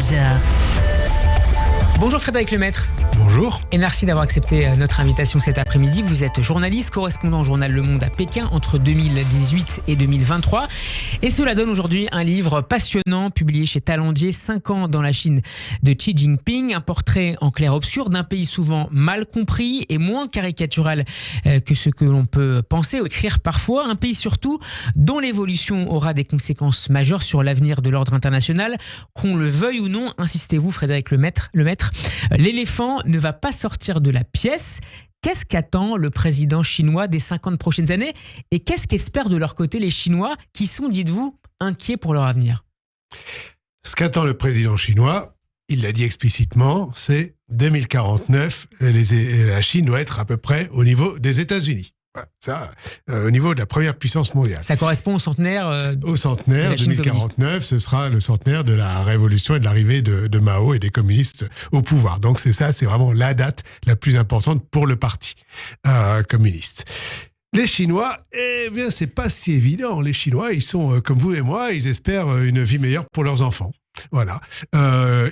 étrangère. Bonjour Frédéric Lemaître. Bonjour. Et merci d'avoir accepté notre invitation cet après-midi. Vous êtes journaliste, correspondant au journal Le Monde à Pékin entre 2018 et 2023. Et cela donne aujourd'hui un livre passionnant publié chez Talendier, 5 ans dans la Chine de Xi Jinping. Un portrait en clair-obscur d'un pays souvent mal compris et moins caricatural que ce que l'on peut penser ou écrire parfois. Un pays surtout dont l'évolution aura des conséquences majeures sur l'avenir de l'ordre international. Qu'on le veuille ou non, insistez-vous Frédéric Lemaître, l'éléphant ne va pas sortir de la pièce. Qu'est-ce qu'attend le président chinois des 50 prochaines années? Et qu'est-ce qu'espèrent de leur côté les Chinois qui sont, dites-vous, inquiets pour leur avenir? Ce qu'attend le président chinois, il l'a dit explicitement, c'est 2049, la Chine doit être à peu près au niveau des États-Unis. Ça, au niveau de la première puissance mondiale. Ça correspond au centenaire au centenaire, 2049, ce sera le centenaire de la révolution et de l'arrivée de Mao et des communistes au pouvoir. Donc c'est vraiment la date la plus importante pour le parti communiste. Les Chinois, eh bien, c'est pas si évident. Les Chinois, ils sont comme vous et moi, ils espèrent une vie meilleure pour leurs enfants. Voilà.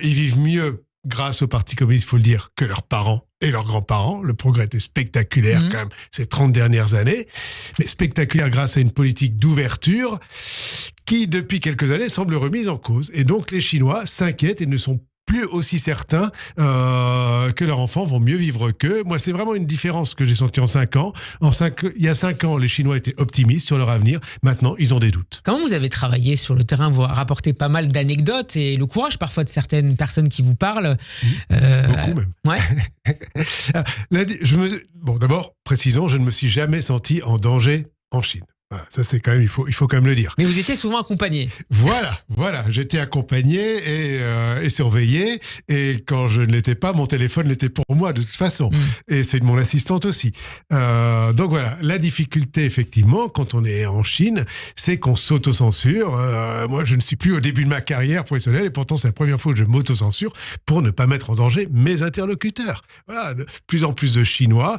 Ils vivent mieux grâce au Parti communiste, il faut le dire, que leurs parents et leurs grands-parents. Le progrès était spectaculaire quand même ces 30 dernières années, mais spectaculaire grâce à une politique d'ouverture qui, depuis quelques années, semble remise en cause. Et donc, les Chinois s'inquiètent et ne sont plus aussi certains que leurs enfants vont mieux vivre qu'eux. Moi, c'est vraiment une différence que j'ai sentie en 5 ans. Il y a 5 ans, les Chinois étaient optimistes sur leur avenir. Maintenant, ils ont des doutes. Comment vous avez travaillé sur le terrain? Vous rapportez pas mal d'anecdotes et le courage parfois de certaines personnes qui vous parlent. Beaucoup même. Ouais. Bon, d'abord, précisons, je ne me suis jamais senti en danger en Chine. Voilà, ça c'est quand même, il faut quand même le dire. Mais vous étiez souvent accompagné. Voilà, j'étais accompagné et surveillé, et quand je ne l'étais pas, mon téléphone l'était pour moi de toute façon, et c'est de mon assistante aussi. Donc voilà, la difficulté effectivement quand on est en Chine, c'est qu'on s'autocensure. Moi, je ne suis plus au début de ma carrière professionnelle, et pourtant c'est la première fois que je m'autocensure pour ne pas mettre en danger mes interlocuteurs. Voilà, de plus en plus de Chinois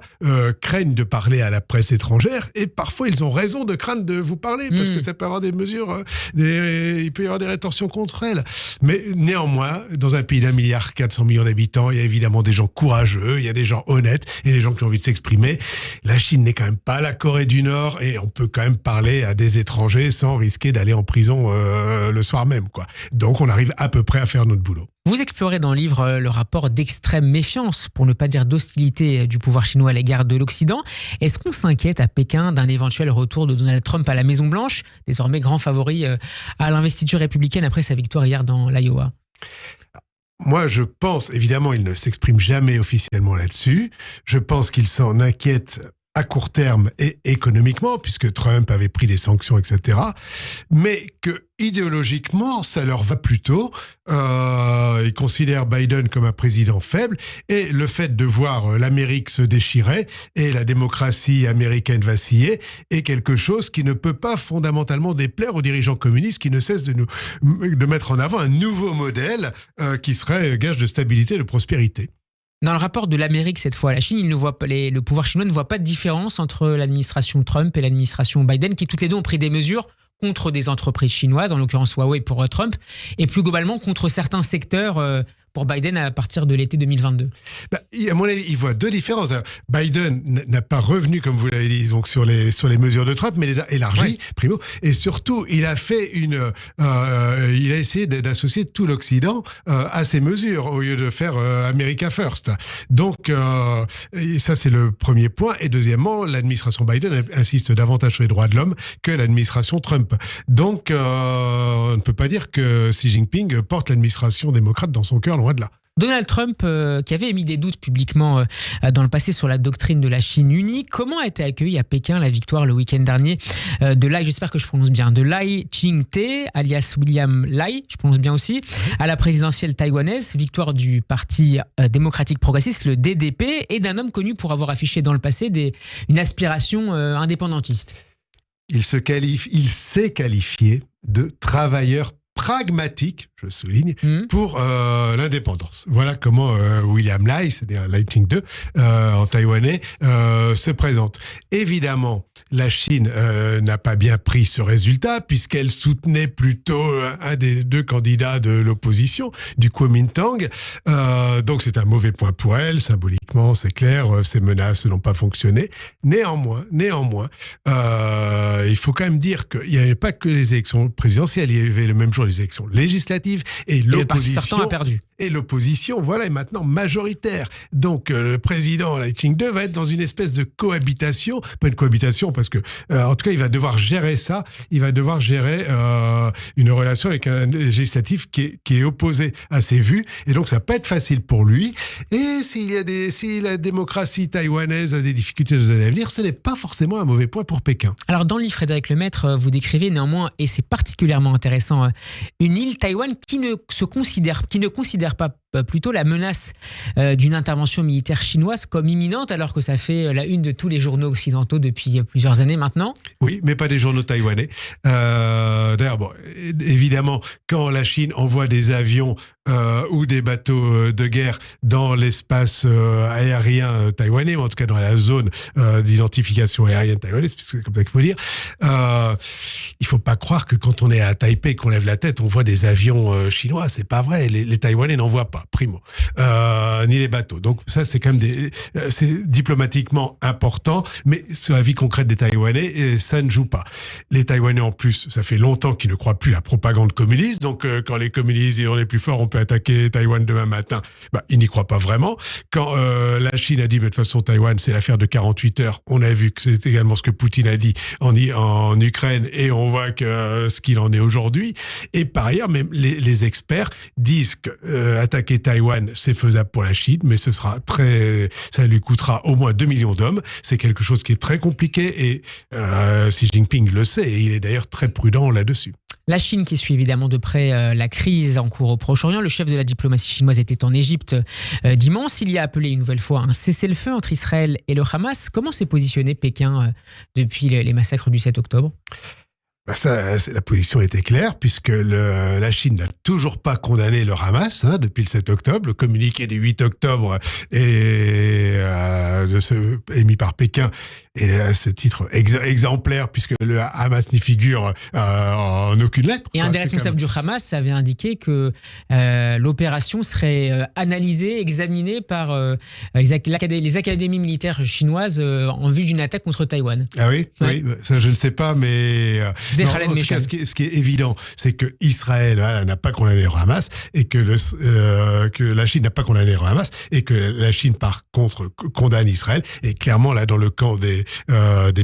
craignent de parler à la presse étrangère, et parfois ils ont raison de craindre de vous parler parce que ça peut avoir des mesures, il peut y avoir des rétorsions contre elles. Mais néanmoins, dans un pays d'1,4 milliard d'habitants, il y a évidemment des gens courageux, il y a des gens honnêtes et des gens qui ont envie de s'exprimer. La Chine n'est quand même pas la Corée du Nord et on peut quand même parler à des étrangers sans risquer d'aller en prison le soir même, quoi. Donc on arrive à peu près à faire notre boulot. Vous explorez dans le livre le rapport d'extrême méfiance, pour ne pas dire d'hostilité du pouvoir chinois à l'égard de l'Occident. Est-ce qu'on s'inquiète à Pékin d'un éventuel retour de Donald Trump à la Maison-Blanche, désormais grand favori à l'investiture républicaine après sa victoire hier dans l'Iowa? Moi, je pense, évidemment, il ne s'exprime jamais officiellement là-dessus. Je pense qu'il s'en inquiète à court terme et économiquement, puisque Trump avait pris des sanctions, etc. Mais que idéologiquement, ça leur va plutôt. Ils considèrent Biden comme un président faible, et le fait de voir l'Amérique se déchirer et la démocratie américaine vaciller est quelque chose qui ne peut pas fondamentalement déplaire aux dirigeants communistes qui ne cessent de mettre en avant un nouveau modèle qui serait gage de stabilité et de prospérité. Dans le rapport de l'Amérique, cette fois à la Chine, le pouvoir chinois ne voit pas de différence entre l'administration Trump et l'administration Biden, qui toutes les deux ont pris des mesures contre des entreprises chinoises, en l'occurrence Huawei pour Trump, et plus globalement contre certains secteurs pour Biden à partir de l'été 2022. À mon avis, il voit deux différences. Biden n'a pas revenu, comme vous l'avez dit, donc sur les mesures de Trump, mais les a élargies, primo. Et surtout, il a fait il a essayé d'associer tout l'Occident à ces mesures, au lieu de faire America First. Donc, ça, c'est le premier point. Et deuxièmement, l'administration Biden insiste davantage sur les droits de l'homme que l'administration Trump. Donc, on ne peut pas dire que Xi Jinping porte l'administration démocrate dans son cœur, loin de là. Donald Trump, qui avait émis des doutes publiquement dans le passé sur la doctrine de la Chine unie, comment a été accueillie à Pékin la victoire le week-end dernier de Lai, j'espère que je prononce bien, de Lai Ching-te, alias William Lai, je prononce bien aussi, à la présidentielle taïwanaise, victoire du Parti démocratique progressiste, le DDP, et d'un homme connu pour avoir affiché dans le passé une aspiration indépendantiste. Il s'est qualifié de travailleur pragmatique, je souligne, pour l'indépendance. Voilà comment William Lai, c'est-à-dire Lai Ching-te, en taïwanais, se présente. Évidemment, la Chine n'a pas bien pris ce résultat, puisqu'elle soutenait plutôt un des deux candidats de l'opposition, du Kuomintang. Donc c'est un mauvais point pour elle, symboliquement, c'est clair, ces menaces n'ont pas fonctionné. Néanmoins, il faut quand même dire qu'il n'y avait pas que les élections présidentielles, il y avait le même jour les élections législatives et l'opposition. Le parti sortant a perdu. Et l'opposition, voilà, est maintenant majoritaire. Donc le président Lai Ching-te va être dans une espèce de cohabitation, pas une cohabitation parce que, en tout cas, il va devoir gérer ça. Il va devoir gérer une relation avec un législatif qui est opposé à ses vues, et donc ça va pas être facile pour lui. Et si la démocratie taïwanaise a des difficultés dans les années à venir, ce n'est pas forcément un mauvais point pour Pékin. Alors dans le livre, Frédéric Lemaître, vous décrivez néanmoins, et c'est particulièrement intéressant, une île, Taïwan, qui ne considère pas plutôt la menace d'une intervention militaire chinoise comme imminente, alors que ça fait la une de tous les journaux occidentaux depuis plusieurs années maintenant. Oui, mais pas des journaux taïwanais. D'ailleurs, bon, évidemment, quand la Chine envoie des avions ou des bateaux de guerre dans l'espace aérien taïwanais, ou en tout cas dans la zone d'identification aérienne taïwanaise, c'est comme ça qu'il faut dire, il faut pas croire que quand on est à Taipei, qu'on lève la tête, on voit des avions chinois. C'est pas vrai. Les Taïwanais n'en voient pas, primo, ni les bateaux. Donc ça, c'est quand même c'est diplomatiquement important, mais sur la vie concrète des Taïwanais, ça ne joue pas. Les Taïwanais, en plus, ça fait longtemps qu'ils ne croient plus à la propagande communiste. Donc quand les communistes disent on est plus fort, on peut attaquer Taïwan demain matin, ils n'y croient pas vraiment. Quand la Chine a dit mais de toute façon Taïwan c'est l'affaire de 48 heures, on a vu que c'est également ce que Poutine a dit en Ukraine, et on voit que ce qu'il en est aujourd'hui. Et par ailleurs, même les experts disent que attaquer Taïwan c'est faisable pour la Chine, mais ça lui coûtera au moins 2 millions d'hommes. C'est quelque chose qui est très compliqué, et Xi Jinping le sait, et il est d'ailleurs très prudent là-dessus. La Chine qui suit évidemment de près la crise en cours au Proche-Orient. Le chef de la diplomatie chinoise était en Égypte dimanche. Il y a appelé une nouvelle fois un cessez-le-feu entre Israël et le Hamas. Comment s'est positionné Pékin depuis les massacres du 7 octobre ? La position était claire, puisque la Chine n'a toujours pas condamné le Hamas depuis le 7 octobre. Le communiqué du 8 octobre émis par Pékin est à ce titre exemplaire, puisque le Hamas n'y figure en aucune lettre. Et un des responsables du Hamas avait indiqué que l'opération serait analysée, examinée par les académies militaires chinoises en vue d'une attaque contre Taïwan. Ah oui, ouais. Oui, ça je ne sais pas, mais... En tout cas, ce qui est évident, c'est que Israël n'a pas condamné le Hamas, et que la Chine n'a pas condamné le Hamas, et que la Chine, par contre, condamne Israël, et clairement là dans le camp des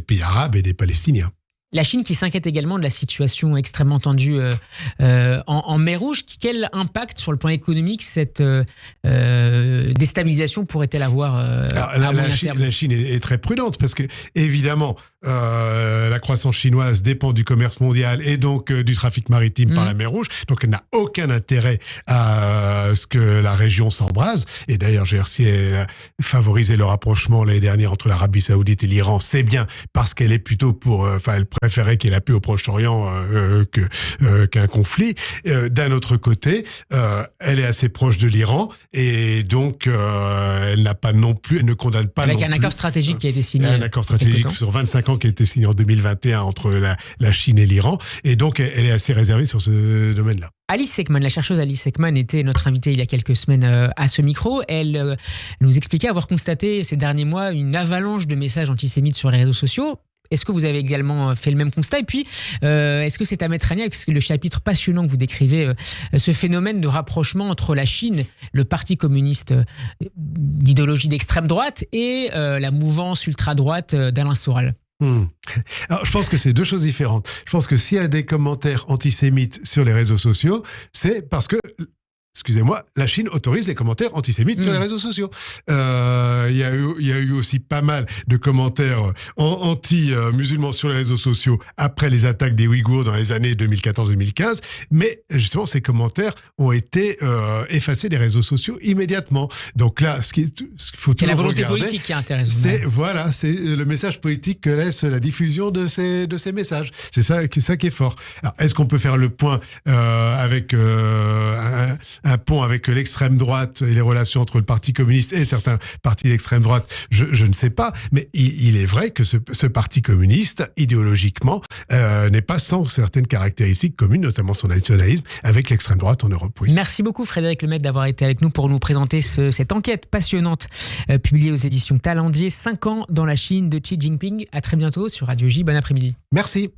pays arabes et des Palestiniens. La Chine qui s'inquiète également de la situation extrêmement tendue en mer Rouge. Quel impact sur le plan économique cette déstabilisation pourrait-elle avoir à moyen terme ? La Chine est très prudente, parce que évidemment la croissance chinoise dépend du commerce mondial et donc du trafic maritime par la mer Rouge. Donc elle n'a aucun intérêt à ce que la région s'embrase. Et d'ailleurs, GRC a favorisé le rapprochement l'année dernière entre l'Arabie Saoudite et l'Iran. C'est bien, parce qu'elle est plutôt elle préférait qu'il y ait la paix au Proche-Orient qu'un conflit. D'un autre côté, elle est assez proche de l'Iran, et donc elle ne condamne pas avec un accord stratégique qui a été signé. Un accord stratégique sur 25 ans qui a été signé en 2021 entre la Chine et l'Iran, et donc elle est assez réservée sur ce domaine-là. Alice Ekman, la chercheuse Alice Ekman, était notre invitée il y a quelques semaines à ce micro. Elle nous expliquait avoir constaté ces derniers mois une avalanche de messages antisémites sur les réseaux sociaux. Est-ce que vous avez également fait le même constat ? Et puis, est-ce que c'est à mettre en lien avec le chapitre passionnant que vous décrivez, ce phénomène de rapprochement entre la Chine, le parti communiste d'idéologie d'extrême droite, et la mouvance ultra-droite d'Alain Soral ? Alors, je pense que c'est deux choses différentes. Je pense que s'il y a des commentaires antisémites sur les réseaux sociaux, c'est parce que excusez-moi, la Chine autorise les commentaires antisémites sur les réseaux sociaux. Il y a eu aussi pas mal de commentaires anti-musulmans sur les réseaux sociaux après les attaques des Ouïghours dans les années 2014-2015, mais justement ces commentaires ont été effacés des réseaux sociaux immédiatement. Donc là, ce qu'il faut c'est la volonté regarder, politique qui intéresse. c'est le message politique que laisse la diffusion de ces messages. C'est ça qui est fort. Alors, est-ce qu'on peut faire le point avec un pont avec l'extrême droite et les relations entre le Parti communiste et certains partis d'extrême droite? Je ne sais pas, mais il est vrai que ce Parti communiste, idéologiquement, n'est pas sans certaines caractéristiques communes, notamment son nationalisme, avec l'extrême droite en Europe. Oui. Merci beaucoup Frédéric Lemaitre d'avoir été avec nous pour nous présenter cette enquête passionnante publiée aux éditions Talendier, 5 ans dans la Chine de Xi Jinping. À très bientôt sur Radio J. Bon après-midi. Merci.